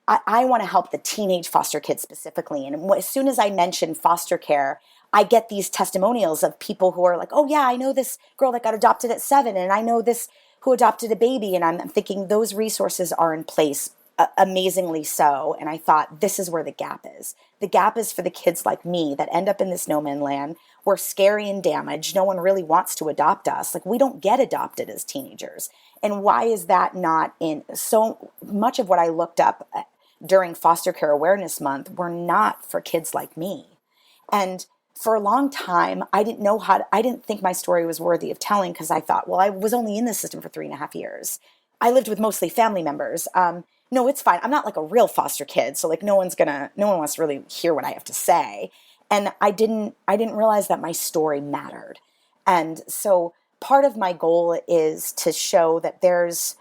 I want to help the teenage foster kids specifically. And as soon as I mention foster care, I get these testimonials of people who are like, oh yeah, I know this girl that got adopted at 7, and I know this who adopted a baby. And I'm thinking those resources are in place, amazingly so. And I thought, this is where the gap is. The gap is for the kids like me that end up in this no man's land. We're scary and damaged. No one really wants to adopt us. Like, we don't get adopted as teenagers. And why is that not in so much of what I looked up during Foster Care Awareness Month were not for kids like me? And for a long time, I didn't think my story was worthy of telling, because I thought, well, I was only in the system for 3.5 years. I lived with mostly family members. No, it's fine. I'm not like a real foster kid. So like no one wants to really hear what I have to say. And I didn't realize that my story mattered. And so part of my goal is to show that there is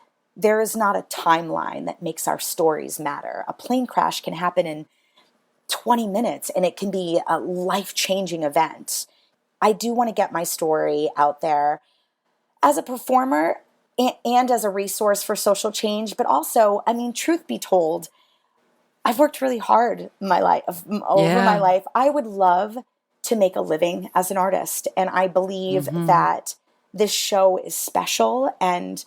not a timeline that makes our stories matter. A plane crash can happen in 20 minutes and it can be a life-changing event. I do want to get my story out there as a performer and as a resource for social change. But also, I mean, truth be told, I've worked really hard my life. I would love to make a living as an artist. And I believe that this show is special, and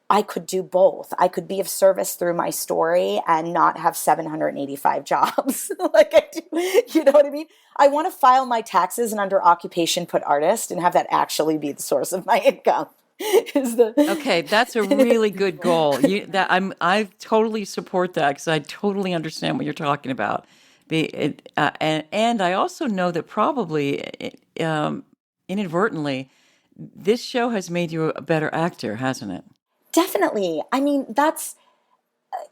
I could do both. I could be of service through my story and not have 785 jobs like I do. You know what I mean? I want to file my taxes and under occupation put artist and have that actually be the source of my income. Okay, that's a really good goal. I totally support that, because I totally understand what you're talking about. And I also know that probably inadvertently, this show has made you a better actor, hasn't it? Definitely. I mean,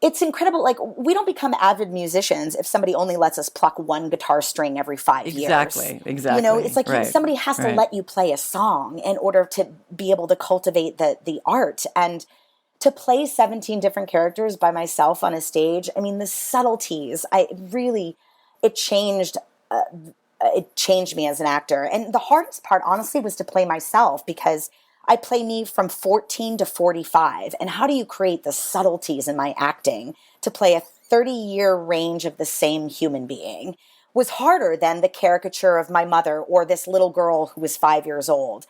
it's incredible. Like, we don't become avid musicians if somebody only lets us pluck one guitar string every 5 years. Exactly. It's like somebody has to let you play a song in order to be able to cultivate the art. And to play 17 different characters by myself on a stage, I mean, the subtleties, it changed me as an actor. And the hardest part, honestly, was to play myself, because I play me from 14 to 45. And how do you create the subtleties in my acting to play a 30-year range of the same human being was harder than the caricature of my mother or this little girl who was 5 years old.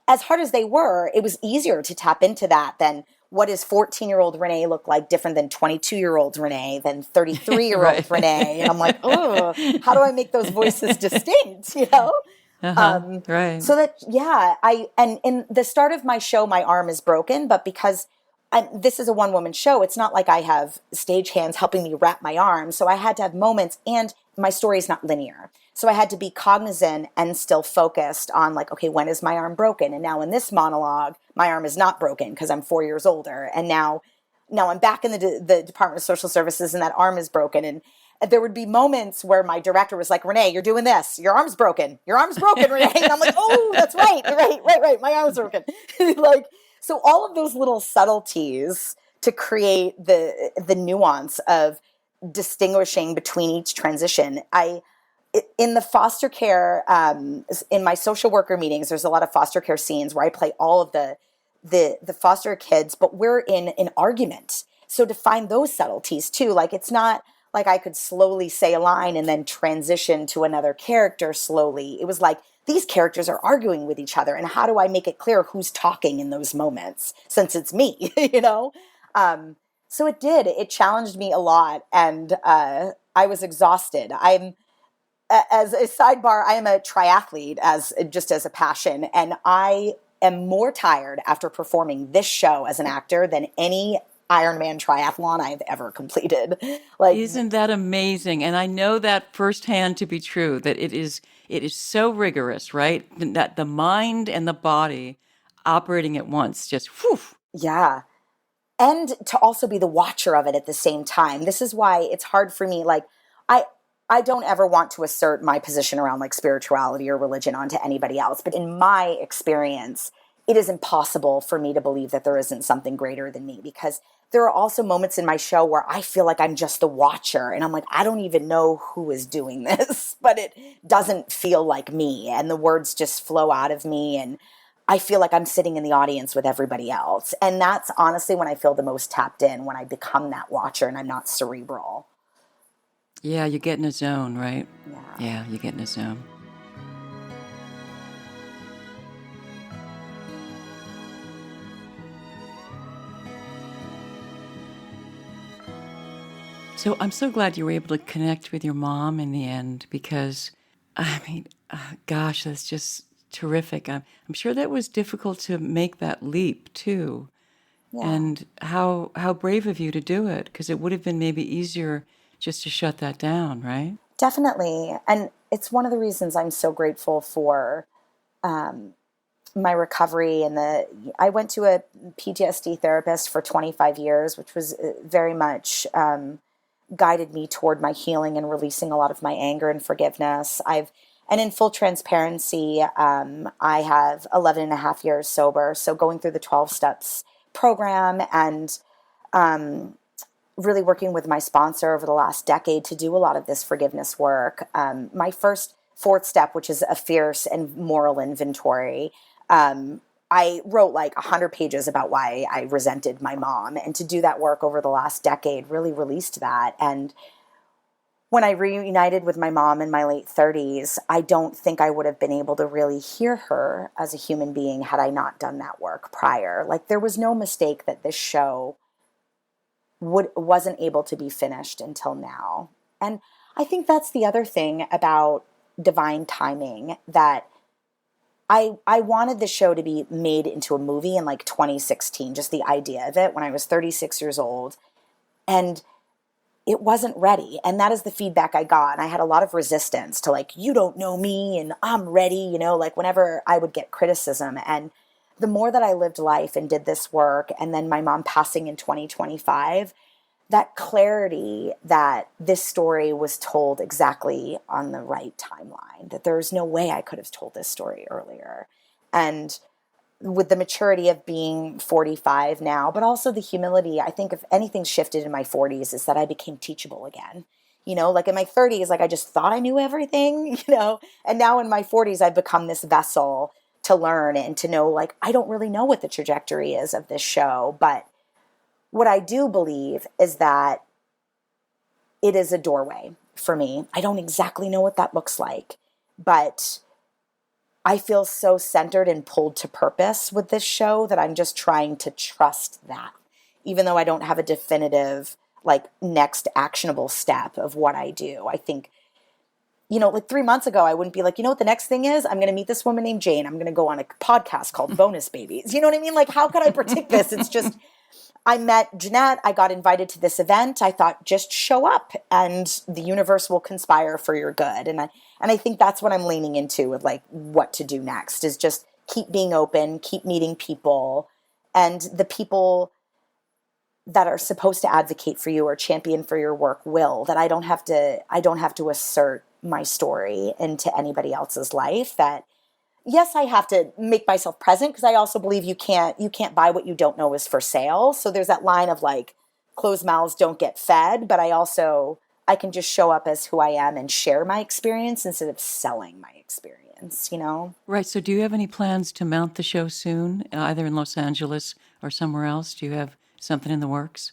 As hard as they were, it was easier to tap into that than what does 14-year-old Renee look like different than 22-year-old Renee, than 33-year-old Renee. And I'm like, oh, how do I make those voices distinct, Right. So that, and in the start of my show, my arm is broken, but because this is a one-woman show, it's not like I have stage hands helping me wrap my arm. So I had to have moments, and my story is not linear. So I had to be cognizant and still focused on like, okay, when is my arm broken? And now in this monologue, my arm is not broken because I'm 4 years older. And now I'm back in the Department of Social Services, and that arm is broken. And there would be moments where my director was like, Renee, you're doing this. Your arm's broken. Your arm's broken, Renee. And I'm like, oh, that's right. Right. My arm's broken. So all of those little subtleties to create the nuance of distinguishing between each transition. In the foster care, in my social worker meetings, there's a lot of foster care scenes where I play all of the foster kids, but we're in an argument. So to find those subtleties too, like it's not like I could slowly say a line and then transition to another character slowly. It was like, these characters are arguing with each other, and how do I make it clear who's talking in those moments, since it's me, So it challenged me a lot, and I was exhausted. as a sidebar, I am a triathlete as a passion, and I am more tired after performing this show as an actor than any Ironman triathlon I've ever completed. Like, isn't that amazing? And I know that firsthand to be true, that it is so rigorous, right? That the mind and the body operating at once, just whew. yeah. And to also be the watcher of it at the same time. This is why it's hard for me. Like, I don't ever want to assert my position around like spirituality or religion onto anybody else. But in my experience, it is impossible for me to believe that there isn't something greater than me, because there are also moments in my show where I feel like I'm just the watcher and I'm like, I don't even know who is doing this, but it doesn't feel like me. And the words just flow out of me. And I feel like I'm sitting in the audience with everybody else. And that's honestly when I feel the most tapped in, when I become that watcher and I'm not cerebral. Yeah, you get in a zone, right? Yeah. Yeah, you get in a zone. So I'm so glad you were able to connect with your mom in the end, because, I mean, gosh, that's just terrific. I'm sure that was difficult to make that leap too. Yeah. And how brave of you to do it, because it would have been maybe easier just to shut that down, right? Definitely. And it's one of the reasons I'm so grateful for my recovery. And I went to a PTSD therapist for 25 years, which was very much guided me toward my healing and releasing a lot of my anger and forgiveness. And in full transparency, I have 11 and a half years sober. So going through the 12 steps program and really working with my sponsor over the last decade to do a lot of this forgiveness work. My fourth step, which is a fierce and moral inventory, I wrote like 100 pages about why I resented my mom. And to do that work over the last decade really released that. And when I reunited with my mom in my late 30s, I don't think I would have been able to really hear her as a human being had I not done that work prior. Like, there was no mistake that this show wasn't able to be finished until now. And I think that's the other thing about divine timing, that I wanted the show to be made into a movie in like 2016, just the idea of it, when I was 36 years old. And it wasn't ready. And that is the feedback I got. And I had a lot of resistance to like, you don't know me and I'm ready, like whenever I would get criticism. And the more that I lived life and did this work, and then my mom passing in 2025, that clarity that this story was told exactly on the right timeline, that there's no way I could have told this story earlier. And with the maturity of being 45 now, but also the humility, I think if anything shifted in my 40s is that I became teachable again. Like in my 30s, like I just thought I knew everything, and now in my 40s, I've become this vessel to learn and to know, like, I don't really know what the trajectory is of this show, but what I do believe is that it is a doorway for me. I don't exactly know what that looks like, but I feel so centered and pulled to purpose with this show that I'm just trying to trust that, even though I don't have a definitive, like, next actionable step of what I do. I think, like 3 months ago, I wouldn't be like, what the next thing is? I'm going to meet this woman named Jayne. I'm going to go on a podcast called Bonus Babies. You know what I mean? Like, how could I predict this? It's just, I met Jeanette. I got invited to this event. I thought, just show up and the universe will conspire for your good. And I think that's what I'm leaning into with like what to do next, is just keep being open, keep meeting people, and the people that are supposed to advocate for you or champion for your work will, that I don't have to assert my story into anybody else's life. That yes, I have to make myself present, because I also believe you can't buy what you don't know is for sale. So there's that line of like, closed mouths don't get fed, but I can just show up as who I am and share my experience instead of selling my experience, Right. So do you have any plans to mount the show soon, either in Los Angeles or somewhere else? Do you have something in the works?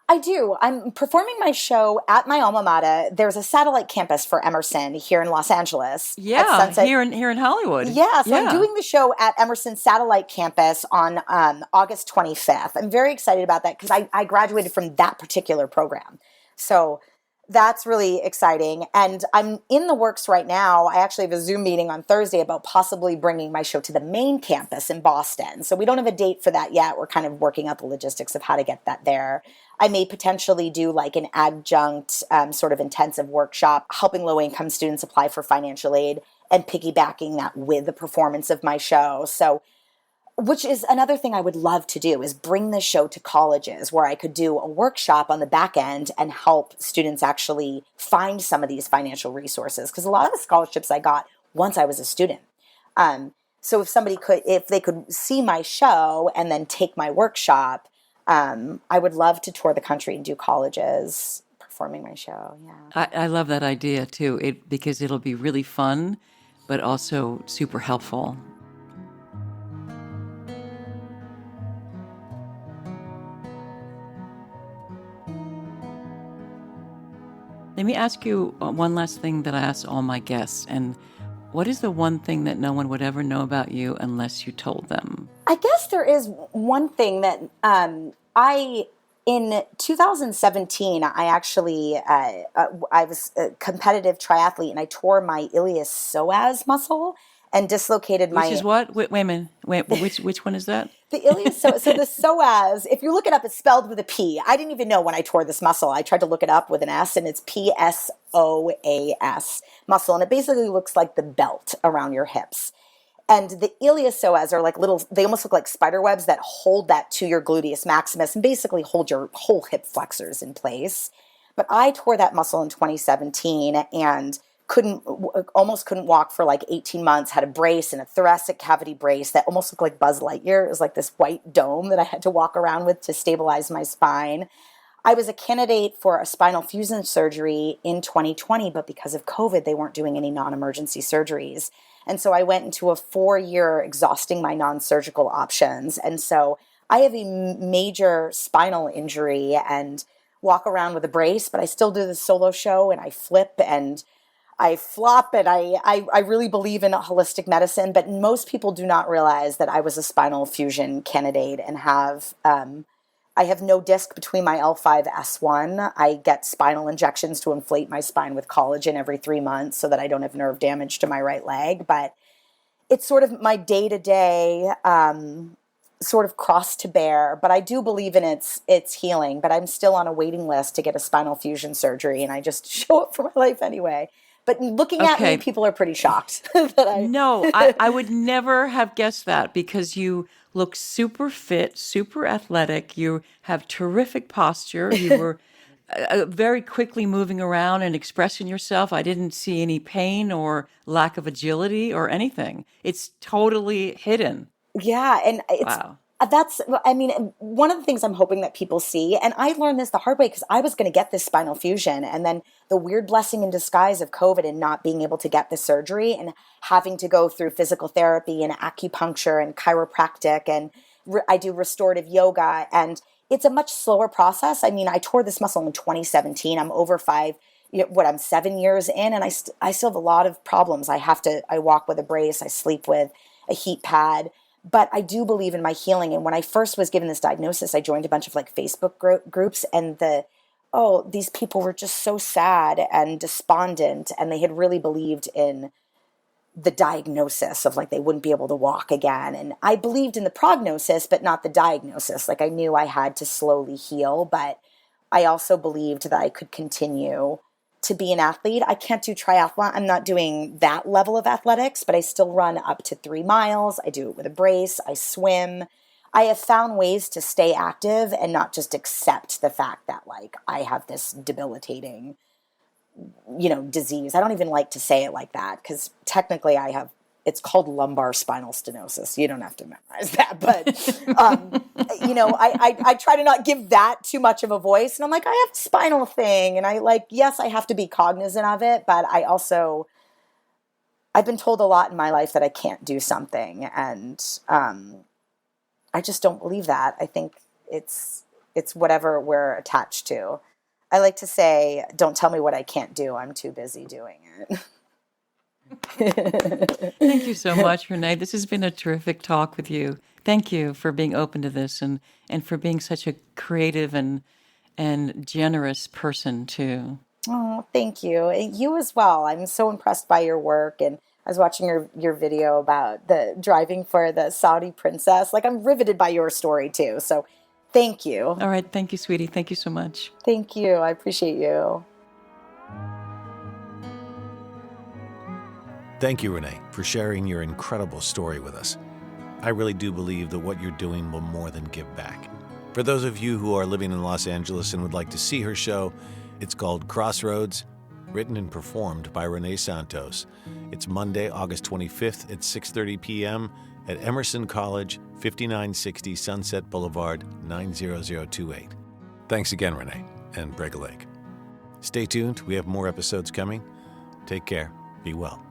I do. I'm performing my show at my alma mater. There's a satellite campus for Emerson here in Los Angeles. Yeah, here in Hollywood. Yeah, so I'm doing the show at Emerson Satellite Campus on August 25th. I'm very excited about that because I graduated from that particular program. So That's really exciting. And I'm in the works right now. I actually have a Zoom meeting on Thursday about possibly bringing my show to the main campus in Boston. So we don't have a date for that yet. We're kind of working out the logistics of how to get that there. I may potentially do like an adjunct sort of intensive workshop, helping low-income students apply for financial aid and piggybacking that with the performance of my show. So which is another thing I would love to do, is bring this show to colleges where I could do a workshop on the back end and help students actually find some of these financial resources. Because a lot of the scholarships I got once I was a student. So if they could see my show and then take my workshop, I would love to tour the country and do colleges performing my show. Yeah. I love that idea too, because it'll be really fun, but also super helpful. Let me ask you one last thing that I ask all my guests. And what is the one thing that no one would ever know about you unless you told them? I guess there is one thing that in 2017, I actually, I was a competitive triathlete and I tore my iliopsoas muscle and dislocated my... Which is what? Wait a minute. Which one is that? The iliopsoas. So the psoas, if you look it up, it's spelled with a P. I didn't even know when I tore this muscle. I tried to look it up with an S, and it's PSOAS muscle. And it basically looks like the belt around your hips. And the iliopsoas are like they almost look like spider webs that hold that to your gluteus maximus and basically hold your whole hip flexors in place. But I tore that muscle in 2017 and almost couldn't walk for like 18 months, had a brace and a thoracic cavity brace that almost looked like Buzz Lightyear. It was like this white dome that I had to walk around with to stabilize my spine. I was a candidate for a spinal fusion surgery in 2020, but because of COVID, they weren't doing any non-emergency surgeries. And so I went into a 4-year exhausting my non-surgical options. And so I have a major spinal injury and walk around with a brace, but I still do the solo show and I flip and I flop, and I really believe in holistic medicine, but most people do not realize that I was a spinal fusion candidate and I have no disc between my L5-S1. I get spinal injections to inflate my spine with collagen every 3 months so that I don't have nerve damage to my right leg, but it's sort of my day-to-day sort of cross to bear, but I do believe in its healing, but I'm still on a waiting list to get a spinal fusion surgery, and I just show up for my life anyway. But looking at me, people are pretty shocked that I... No, I would never have guessed that, because you look super fit, super athletic. You have terrific posture. You were very quickly moving around and expressing yourself. I didn't see any pain or lack of agility or anything. It's totally hidden. Yeah, and Wow. That's, I mean, one of the things I'm hoping that people see, and I learned this the hard way because I was going to get this spinal fusion, and then the weird blessing in disguise of COVID and not being able to get the surgery and having to go through physical therapy and acupuncture and chiropractic, and I do restorative yoga, and it's a much slower process. I mean, I tore this muscle in 2017. I'm over 7 years in, and I still have a lot of problems. I walk with a brace, I sleep with a heat pad. But I do believe in my healing. And when I first was given this diagnosis, I joined a bunch of like Facebook groups, and these people were just so sad and despondent, and they had really believed in the diagnosis of like they wouldn't be able to walk again. And I believed in the prognosis, but not the diagnosis. Like I knew I had to slowly heal, but I also believed that I could continue to be an athlete. I can't do triathlon. I'm not doing that level of athletics, but I still run up to 3 miles. I do it with a brace. I swim. I have found ways to stay active and not just accept the fact that like I have this debilitating, disease. I don't even like to say it like that because technically it's called lumbar spinal stenosis. You don't have to memorize that, but, I try to not give that too much of a voice. And I'm like, I have a spinal thing. And yes, I have to be cognizant of it, but I've been told a lot in my life that I can't do something. And I just don't believe that. I think it's whatever we're attached to. I like to say, don't tell me what I can't do. I'm too busy doing it. Thank you so much, Renee. This has been a terrific talk with you. Thank you for being open to this and for being such a creative and generous person too. Oh, thank you. And you as well. I'm so impressed by your work. And I was watching your video about the driving for the Saudi princess. Like, I'm riveted by your story too. So thank you. All right. Thank you, sweetie. Thank you so much. Thank you. I appreciate you. Thank you, Renee, for sharing your incredible story with us. I really do believe that what you're doing will more than give back. For those of you who are living in Los Angeles and would like to see her show, it's called CROSSROADS, written and performed by Renée Santos. It's Monday, August 25th at 6:30 p.m. at Emerson College, 5960 Sunset Boulevard, 90028. Thanks again, Renee, and break a leg. Stay tuned. We have more episodes coming. Take care. Be well.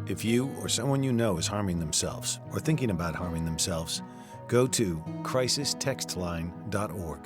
If you or someone you know is harming themselves or thinking about harming themselves, go to crisistextline.org.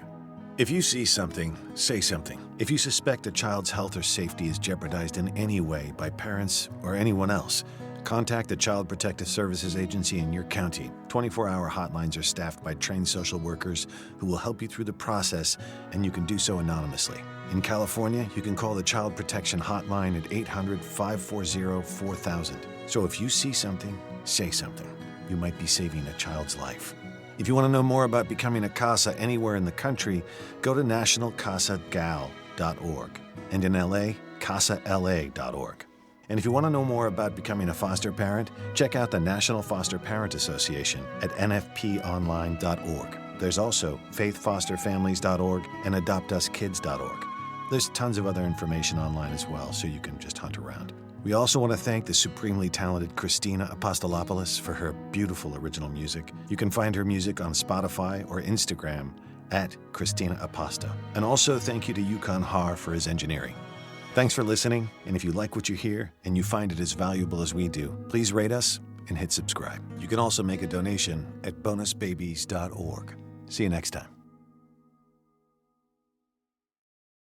If you see something, say something. If you suspect a child's health or safety is jeopardized in any way by parents or anyone else, contact the Child Protective Services Agency in your county. 24-hour hotlines are staffed by trained social workers who will help you through the process, and you can do so anonymously. In California, you can call the Child Protection Hotline at 800-540-4000. So if you see something, say something. You might be saving a child's life. If you want to know more about becoming a CASA anywhere in the country, go to nationalcasagal.org. And in LA, casala.org. And if you want to know more about becoming a foster parent, check out the National Foster Parent Association at nfponline.org. There's also faithfosterfamilies.org and adoptuskids.org. There's tons of other information online as well, so you can just hunt around. We also want to thank the supremely talented Christina Apostolopoulos for her beautiful original music. You can find her music on Spotify or Instagram at Christina Aposta. And also thank you to Yukon Har for his engineering. Thanks for listening, and if you like what you hear and you find it as valuable as we do, please rate us and hit subscribe. You can also make a donation at bonusbabies.org. See you next time.